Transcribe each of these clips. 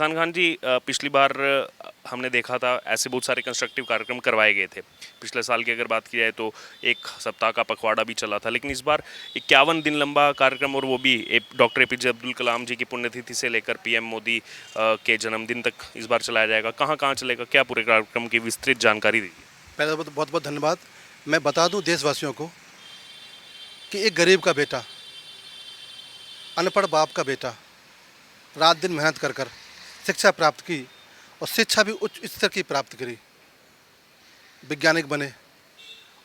फरहान खान जी, पिछली बार हमने देखा था ऐसे बहुत सारे कंस्ट्रक्टिव कार्यक्रम करवाए गए थे। पिछले साल की अगर बात की जाए तो 1 सप्ताह का पखवाड़ा भी चला था, लेकिन इस बार 51 दिन लंबा कार्यक्रम, और वो भी डॉक्टर एपीजे अब्दुल कलाम जी की पुण्यतिथि से लेकर पीएम मोदी के जन्मदिन तक इस बार चलाया जाएगा। कहाँ कहाँ चलेगा, क्या पूरे कार्यक्रम की विस्तृत जानकारी दीजिए। पहले तो बहुत बहुत धन्यवाद। मैं बता दूं देशवासियों को कि एक गरीब का बेटा, अनपढ़ बाप का बेटा रात दिन मेहनत कर कर शिक्षा प्राप्त की, और शिक्षा भी उच्च स्तर की प्राप्त करी। वैज्ञानिक बने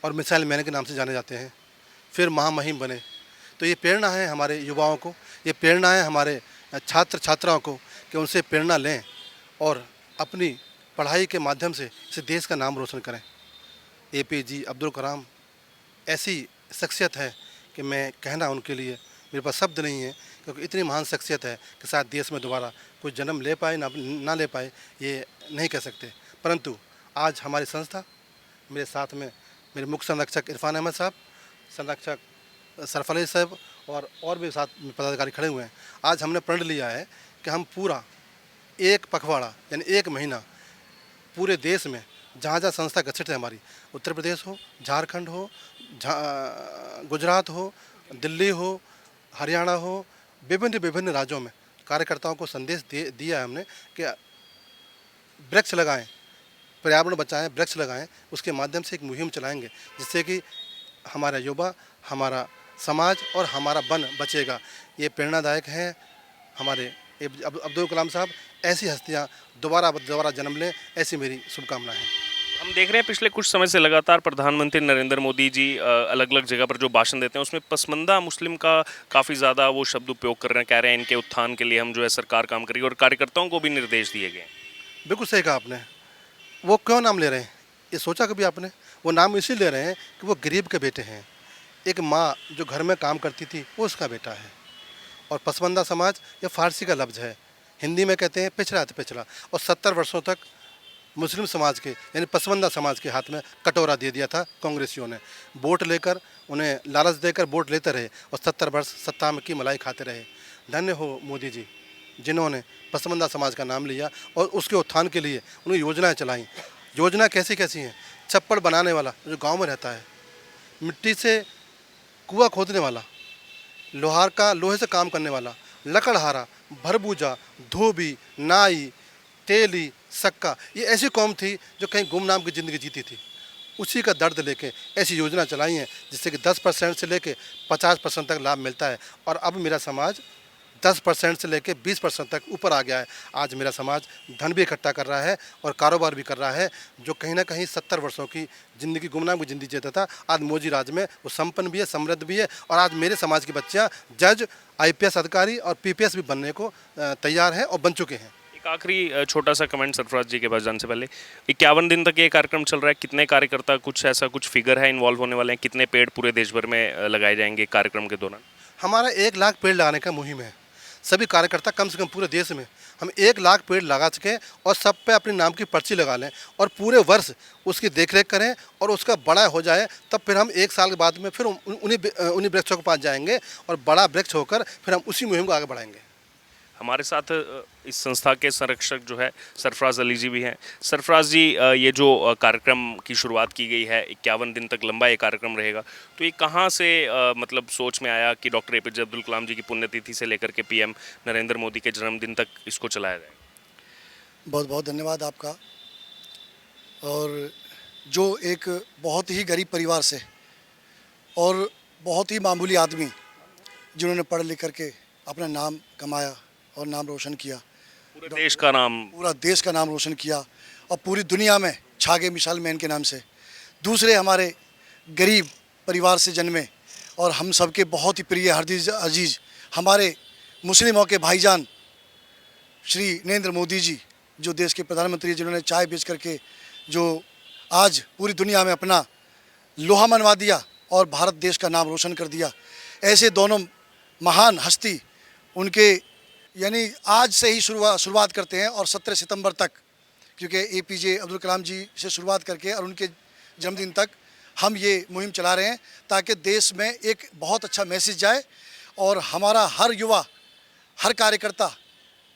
और मिसाइल मैन के नाम से जाने जाते हैं, फिर महामहिम बने। तो ये प्रेरणा है हमारे युवाओं को, ये प्रेरणा है हमारे छात्र छात्राओं को कि उनसे प्रेरणा लें और अपनी पढ़ाई के माध्यम से इस देश का नाम रोशन करें। एपीजे अब्दुल कलाम ऐसी शख्सियत है कि मैं कहना उनके लिए मेरे पास शब्द नहीं है, क्योंकि इतनी महान शख्सियत है कि शायद देश में दोबारा कोई जन्म ले पाए ना ले पाए, ये नहीं कह सकते। परंतु आज हमारी संस्था, मेरे साथ में मेरे मुख्य संरक्षक इरफान अहमद साहब, संरक्षक सरफराज साहब और भी साथ में पदाधिकारी खड़े हुए हैं। आज हमने प्रण लिया है कि हम पूरा एक पखवाड़ा यानी 1 महीना पूरे देश में जहाँ जहाँ संस्था गठित है हमारी, उत्तर प्रदेश हो, झारखंड हो, गुजरात हो, दिल्ली हो, हरियाणा हो, विभिन्न विभिन्न राज्यों में कार्यकर्ताओं को संदेश दिया है हमने कि वृक्ष लगाएं, पर्यावरण बचाएं, वृक्ष लगाएं। उसके माध्यम से एक मुहिम चलाएंगे जिससे कि हमारा युवा, हमारा समाज और हमारा वन बचेगा। ये प्रेरणादायक है। हमारे अब्दुल कलाम साहब ऐसी हस्तियाँ दोबारा जन्म लें, ऐसी मेरी शुभकामनाएं हैं। हम देख रहे हैं पिछले कुछ समय से लगातार प्रधानमंत्री नरेंद्र मोदी जी अलग अलग जगह पर जो भाषण देते हैं उसमें पसमंदा मुस्लिम का काफ़ी ज़्यादा वो शब्द उपयोग कर रहे हैं, कह रहे हैं इनके उत्थान के लिए हम जो है सरकार काम करेगी, और कार्यकर्ताओं को भी निर्देश दिए गए हैं। बिल्कुल सही कहा आपने। वो क्यों नाम ले रहे हैं, ये सोचा कभी आपने? वो नाम इसीलिए ले रहे हैं कि वो गरीब के बेटे हैं। एक माँ जो घर में काम करती थी वो उसका बेटा है। और पसमंदा समाज ये फारसी का लफ्ज़ है, हिंदी में कहते हैं पिछड़ा अति पिछड़ा। और 70 वर्षों तक मुस्लिम समाज के यानी पसमंदा समाज के हाथ में कटोरा दे दिया था कांग्रेसियों ने। वोट लेकर, उन्हें लालच देकर वोट लेते रहे और 70 वर्ष सत्ता में की मलाई खाते रहे। धन्य हो मोदी जी, जिन्होंने पसमंदा समाज का नाम लिया और उसके उत्थान के लिए उन्हें योजनाएं चलाई। योजना कैसी कैसी हैं? छप्पड़ बनाने वाला जो गांव में रहता है, मिट्टी से कुआं खोदने वाला, लोहे से काम करने वाला, लकड़हारा, भरबूजा, धोबी, नाई, तेली, सक्का, ये ऐसी कौम थी जो कहीं गुमनाम की ज़िंदगी जीती थी। उसी का दर्द लेके ऐसी योजना चलाई हैं जिससे कि 10% से लेके 50% तक लाभ मिलता है। और अब मेरा समाज 10% से लेके 20% तक ऊपर आ गया है। आज मेरा समाज धन भी इकट्ठा कर रहा है और कारोबार भी कर रहा है। जो कहीं ना कहीं 70 वर्षों की ज़िंदगी, गुमनाम की ज़िंदगी जीता था, आज मोदी राज में वो संपन्न भी है, समृद्ध भी है। और आज मेरे समाज की बच्चियाँ जज, आईपीएस अधिकारी और पीपीएस भी बनने को तैयार हैं और बन चुके हैं। एक आखिरी छोटा सा कमेंट सरफराज जी के पास जाने से पहले, 51 दिन तक ये कार्यक्रम चल रहा है, कितने कार्यकर्ता, कुछ ऐसा कुछ फिगर है इन्वॉल्व होने वाले हैं, कितने पेड़ पूरे देश भर में लगाए जाएंगे कार्यक्रम के दौरान? हमारा 1 लाख पेड़ लगाने का मुहिम है। सभी कार्यकर्ता कम से कम पूरे देश में हम 1 लाख पेड़ लगा सकें और सब पे अपने नाम की पर्ची लगा लें और पूरे वर्ष उसकी देखरेख करें और उसका बड़ा हो जाए। तब फिर हम 1 साल के बाद में फिर उन्हीं वृक्षों के पास जाएंगे और बड़ा वृक्ष होकर फिर हम उसी मुहिम को आगे बढ़ाएंगे। हमारे साथ इस संस्था के संरक्षक जो है सरफराज अली जी भी हैं। सरफराज जी, ये जो कार्यक्रम की शुरुआत की गई है, 51 दिन तक लंबा ये कार्यक्रम रहेगा, तो ये कहाँ से मतलब सोच में आया कि डॉक्टर एपीजे अब्दुल कलाम जी की पुण्यतिथि से लेकर के पीएम नरेंद्र मोदी के जन्मदिन तक इसको चलाया जाए? बहुत बहुत धन्यवाद आपका। और जो एक बहुत ही गरीब परिवार से और बहुत ही मामूली आदमी जिन्होंने पढ़ लिख करके अपना नाम कमाया और नाम रोशन किया, पूरे देश का नाम, पूरा देश का नाम रोशन किया और पूरी दुनिया में छा गए मिसाइल मैन के नाम से। दूसरे हमारे गरीब परिवार से जन्मे और हम सबके बहुत ही प्रिय हरदीज अजीज़ हमारे मुस्लिमों के भाईजान श्री नरेंद्र मोदी जी, जो देश के प्रधानमंत्री, जिन्होंने चाय बेच करके जो आज पूरी दुनिया में अपना लोहा मनवा दिया और भारत देश का नाम रोशन कर दिया। ऐसे दोनों महान हस्ती, उनके यानी आज से ही शुरुआत करते हैं और 17 सितंबर तक, क्योंकि एपीजे अब्दुल कलाम जी से शुरुआत करके और उनके जन्मदिन तक हम ये मुहिम चला रहे हैं ताकि देश में एक बहुत अच्छा मैसेज जाए और हमारा हर युवा, हर कार्यकर्ता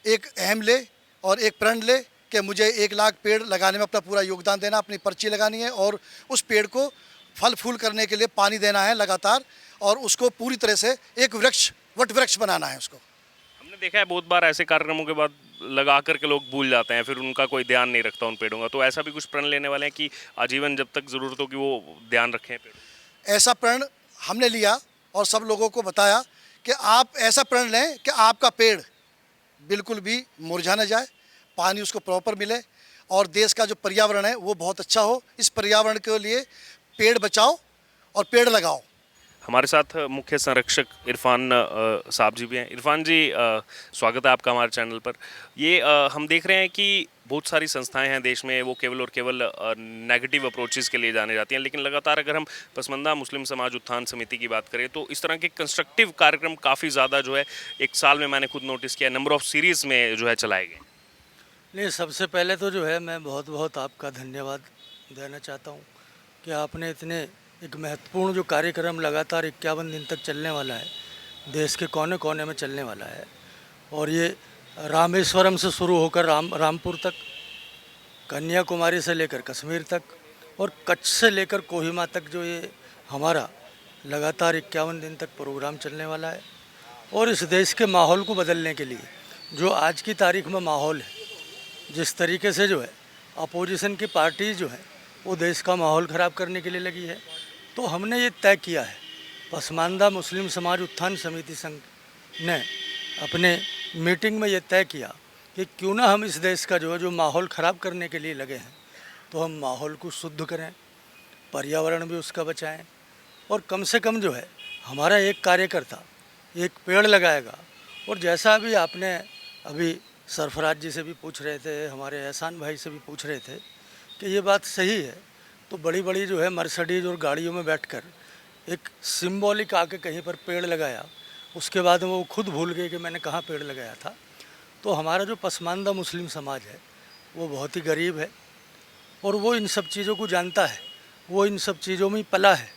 एक अहम ले और एक प्रण ले कि मुझे 1 लाख पेड़ लगाने में अपना पूरा योगदान देना, अपनी पर्ची लगानी है और उस पेड़ को फल फूल करने के लिए पानी देना है लगातार, और उसको पूरी तरह से एक वृक्ष, वट वृक्ष बनाना है उसको। हमने देखा है बहुत बार ऐसे कार्यक्रमों के बाद लगा करके लोग भूल जाते हैं, फिर उनका कोई ध्यान नहीं रखता उन पेड़ों का। तो ऐसा भी कुछ प्रण लेने वाले हैं कि आजीवन जब तक ज़रूरत हो कि वो ध्यान रखें पेड़ों का? ऐसा प्रण हमने लिया और सब लोगों को बताया कि आप ऐसा प्रण लें कि आपका पेड़ बिल्कुल भी मुरझा न जाए, पानी उसको प्रॉपर मिले और देश का जो पर्यावरण है वो बहुत अच्छा हो। इस पर्यावरण के लिए पेड़ बचाओ और पेड़ लगाओ। हमारे साथ मुख्य संरक्षक इरफान साहब जी भी हैं। इरफान जी, स्वागत है आपका हमारे चैनल पर। ये हम देख रहे हैं कि बहुत सारी संस्थाएं हैं देश में, वो केवल और केवल नेगेटिव अप्रोचेस के लिए जाने जाती हैं, लेकिन लगातार अगर हम पसमानदा मुस्लिम समाज उत्थान समिति की बात करें तो इस तरह के कंस्ट्रक्टिव कार्यक्रम काफ़ी ज़्यादा जो है एक साल में मैंने खुद नोटिस किया, नंबर ऑफ सीरीज़ में जो है चलाए गए। नहीं, सबसे पहले तो जो है मैं बहुत बहुत आपका धन्यवाद देना चाहता हूँ कि आपने इतने एक महत्वपूर्ण जो कार्यक्रम लगातार 51 दिन तक चलने वाला है, देश के कोने कोने में चलने वाला है, और ये रामेश्वरम से शुरू होकर रामपुर तक, कन्याकुमारी से लेकर कश्मीर तक और कच्छ से लेकर कोहिमा तक जो ये हमारा लगातार 51 दिन तक प्रोग्राम चलने वाला है। और इस देश के माहौल को बदलने के लिए जो आज की तारीख में माहौल है, जिस तरीके से जो है अपोजिशन की पार्टी जो है वो देश का माहौल ख़राब करने के लिए लगी है, तो हमने ये तय किया है, पसमानदा मुस्लिम समाज उत्थान समिति संघ ने अपने मीटिंग में ये तय किया कि क्यों ना हम इस देश का जो माहौल ख़राब करने के लिए लगे हैं, तो हम माहौल को शुद्ध करें, पर्यावरण भी उसका बचाएं, और कम से कम जो है हमारा एक कार्यकर्ता एक पेड़ लगाएगा। और जैसा अभी आपने अभी सरफराज जी से भी पूछ रहे थे, हमारे एहसान भाई से भी पूछ रहे थे कि ये बात सही है, तो बड़ी बड़ी जो है मर्सिडीज और गाड़ियों में बैठकर एक सिंबॉलिक आके कहीं पर पेड़ लगाया, उसके बाद वो खुद भूल गए कि मैंने कहाँ पेड़ लगाया था। तो हमारा जो पसमानदा मुस्लिम समाज है वो बहुत ही गरीब है और वो इन सब चीज़ों को जानता है, वो इन सब चीज़ों में पला है,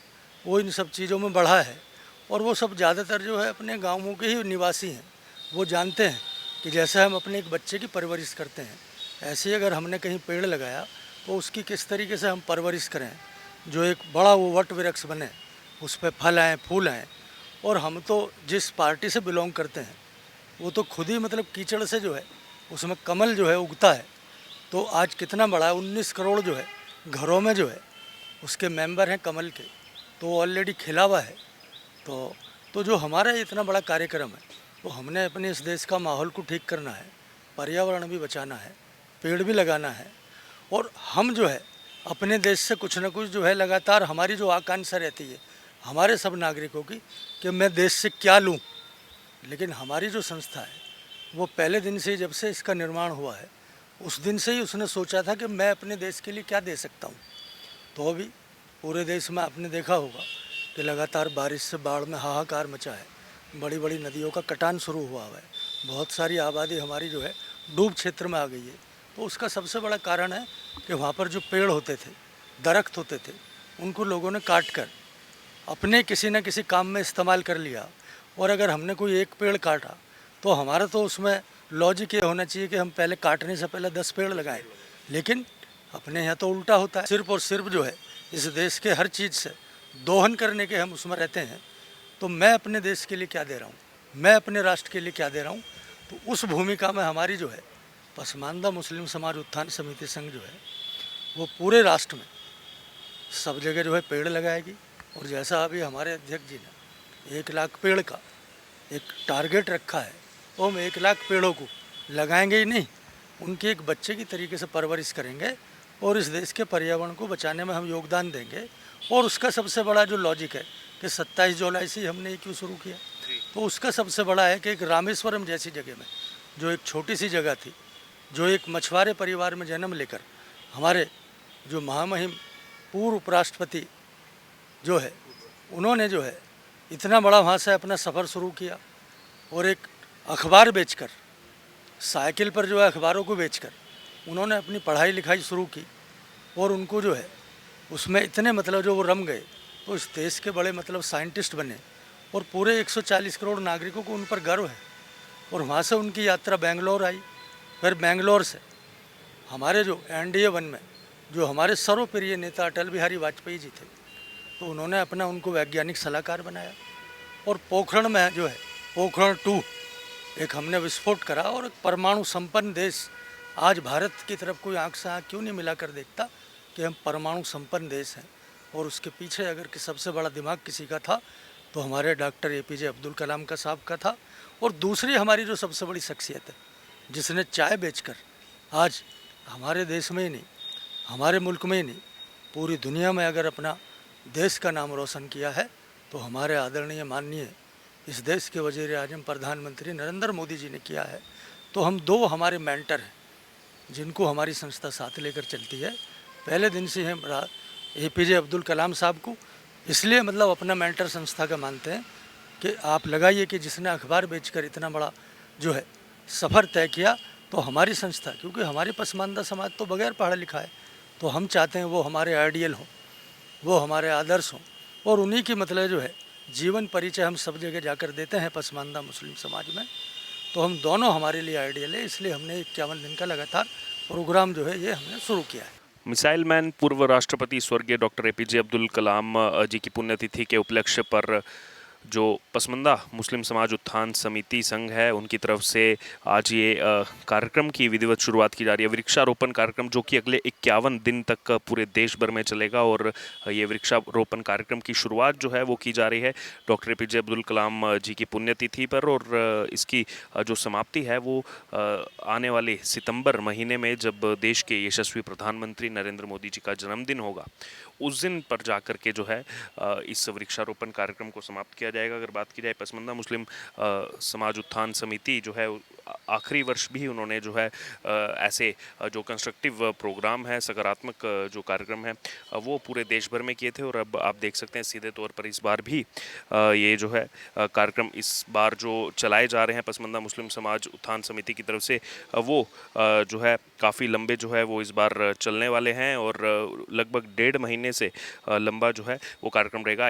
वो इन सब चीज़ों में बढ़ा है, और वो सब ज़्यादातर जो है अपने गाँवों के ही निवासी हैं। वो जानते हैं कि जैसे हम अपने एक बच्चे की परवरिश करते हैं, ऐसे ही अगर हमने कहीं पेड़ लगाया तो उसकी किस तरीके से हम परवरिश करें, जो एक बड़ा वो वट वृक्ष बने, उस पर फल आएँ, फूल आएँ। और हम तो जिस पार्टी से बिलोंग करते हैं वो तो खुद ही मतलब कीचड़ से जो है उसमें कमल जो है उगता है। तो आज कितना बड़ा है, 19 करोड़ जो है घरों में जो है उसके मेंबर हैं कमल के, तो ऑलरेडी खिला हुआ है। तो जो हमारा इतना बड़ा कार्यक्रम है, तो हमने अपने इस देश का माहौल को ठीक करना है, पर्यावरण भी बचाना है, पेड़ भी लगाना है, और हम जो है अपने देश से कुछ ना कुछ जो है लगातार हमारी जो आकांक्षा रहती है हमारे सब नागरिकों की कि मैं देश से क्या लूं। लेकिन हमारी जो संस्था है वो पहले दिन से ही, जब से इसका निर्माण हुआ है उस दिन से ही उसने सोचा था कि मैं अपने देश के लिए क्या दे सकता हूं। तो अभी पूरे देश में आपने देखा होगा कि लगातार बारिश से बाढ़ में हाहाकार मचा है, बड़ी बड़ी नदियों का कटान शुरू हुआ है, बहुत सारी आबादी हमारी जो है डूब क्षेत्र में आ गई है। तो उसका सबसे बड़ा कारण है कि वहाँ पर जो पेड़ होते थे, दरख्त होते थे, उनको लोगों ने काट कर अपने किसी न किसी काम में इस्तेमाल कर लिया। और अगर हमने कोई एक पेड़ काटा तो हमारा तो उसमें लॉजिक ये होना चाहिए कि हम पहले काटने से पहले 10 पेड़ लगाएं, लेकिन अपने यहाँ तो उल्टा होता है। सिर्फ और सिर्फ जो है इस देश के हर चीज़ से दोहन करने के हम उसमें रहते हैं। तो मैं अपने देश के लिए क्या दे रहा हूँ, मैं अपने राष्ट्र के लिए क्या दे रहा हूँ, तो उस भूमिका में हमारी जो है पसमानदा मुस्लिम समाज उत्थान समिति संघ जो है वो पूरे राष्ट्र में सब जगह जो है पेड़ लगाएगी। और जैसा अभी हमारे अध्यक्ष जी ने 1 लाख पेड़ का एक टारगेट रखा है, तो हम 1 लाख पेड़ों को लगाएंगे ही नहीं, उनके एक बच्चे की तरीके से परवरिश करेंगे और इस देश के पर्यावरण को बचाने में हम योगदान देंगे। और उसका सबसे बड़ा जो लॉजिक है कि 27 जुलाई से हमने ये क्यों शुरू किया, तो उसका सबसे बड़ा है कि एक रामेश्वरम जैसी जगह में, जो एक छोटी सी जगह थी, जो एक मछुआरे परिवार में जन्म लेकर हमारे जो महामहिम पूर्व उपराष्ट्रपति जो है उन्होंने जो है इतना बड़ा वहाँ से अपना सफ़र शुरू किया, और एक अखबार बेचकर, साइकिल पर जो है अखबारों को बेचकर उन्होंने अपनी पढ़ाई लिखाई शुरू की। और उनको जो है उसमें इतने मतलब जो वो रम गए, तो इस देश के बड़े मतलब साइंटिस्ट बने, और पूरे 140 करोड़ नागरिकों को उन पर गर्व है। और वहाँ से उनकी यात्रा बेंगलोर आई, फिर बेंगलोर से हमारे जो एनडीए वन में जो हमारे सर्वप्रिय नेता अटल बिहारी वाजपेयी जी थे, तो उन्होंने अपना उनको वैज्ञानिक सलाहकार बनाया। और पोखरण में जो है पोखरण 2 एक हमने विस्फोट करा, और एक परमाणु संपन्न देश, आज भारत की तरफ कोई आंख से आंख क्यों नहीं मिलाकर देखता कि हम परमाणु संपन्न देश हैं। और उसके पीछे अगर कि सबसे बड़ा दिमाग किसी का था तो हमारे डॉक्टर APJ अब्दुल कलाम का साहब का था। और दूसरी हमारी जो सबसे बड़ी शख्सियत है, जिसने चाय बेचकर आज हमारे देश में ही नहीं, हमारे मुल्क में ही नहीं, पूरी दुनिया में अगर अपना देश का नाम रोशन किया है, तो हमारे आदरणीय माननीय इस देश के वज़ीर आज़म प्रधानमंत्री नरेंद्र मोदी जी ने किया है। तो हम दो हमारे मेंटर हैं जिनको हमारी संस्था साथ लेकर चलती है। पहले दिन से हम APJ अब्दुल कलाम साहब को इसलिए मतलब अपना मेंटर संस्था का मानते हैं कि आप लगाइए कि जिसने अखबार बेचकर इतना बड़ा जो है सफ़र तय किया, तो हमारी संस्था, क्योंकि हमारी पसमानदा समाज तो बगैर पढ़ा लिखा है, तो हम चाहते हैं वो हमारे आइडियल हों, वो हमारे आदर्श हों, और उन्हीं की मतलब जो है जीवन परिचय हम सब जगह जाकर देते हैं पसमानदा मुस्लिम समाज में। तो हम दोनों हमारे लिए आइडियल है, इसलिए हमने 51 दिन का लगातार प्रोग्राम जो है ये हमने शुरू किया है। मिसाइल मैन पूर्व राष्ट्रपति स्वर्गीय डॉक्टर APJ अब्दुल कलाम जी की पुण्यतिथि के उपलक्ष्य पर जो पसमानदा मुस्लिम समाज उत्थान समिति संघ है, उनकी तरफ से आज ये कार्यक्रम की विधिवत शुरुआत की जा रही है। वृक्षारोपण कार्यक्रम जो कि अगले 51 दिन तक पूरे देश भर में चलेगा, और ये वृक्षारोपण कार्यक्रम की शुरुआत जो है वो की जा रही है डॉक्टर APJ अब्दुल कलाम जी की पुण्यतिथि पर, और इसकी जो समाप्ति है वो आने वाले सितंबर महीने में, जब देश के यशस्वी प्रधानमंत्री नरेंद्र मोदी जी का जन्मदिन होगा, उस दिन पर जाकर के जो है इस वृक्षारोपण कार्यक्रम को समाप्त किया जाएगा। अगर बात की जाए पसमानदा मुस्लिम समाज उत्थान समिति जो है, आखिरी वर्ष भी उन्होंने जो है ऐसे जो कंस्ट्रक्टिव प्रोग्राम है, सकारात्मक जो कार्यक्रम है वो पूरे देश भर में किए थे। और अब आप देख सकते हैं सीधे तौर पर इस बार भी ये जो है कार्यक्रम इस बार जो चलाए जा रहे हैं पसमानदा मुस्लिम समाज उत्थान समिति की तरफ से, वो जो है काफ़ी लंबे जो है वो इस बार चलने वाले हैं, और लगभग 1.5 महीने से लंबा जो है वो कार्यक्रम रहेगा।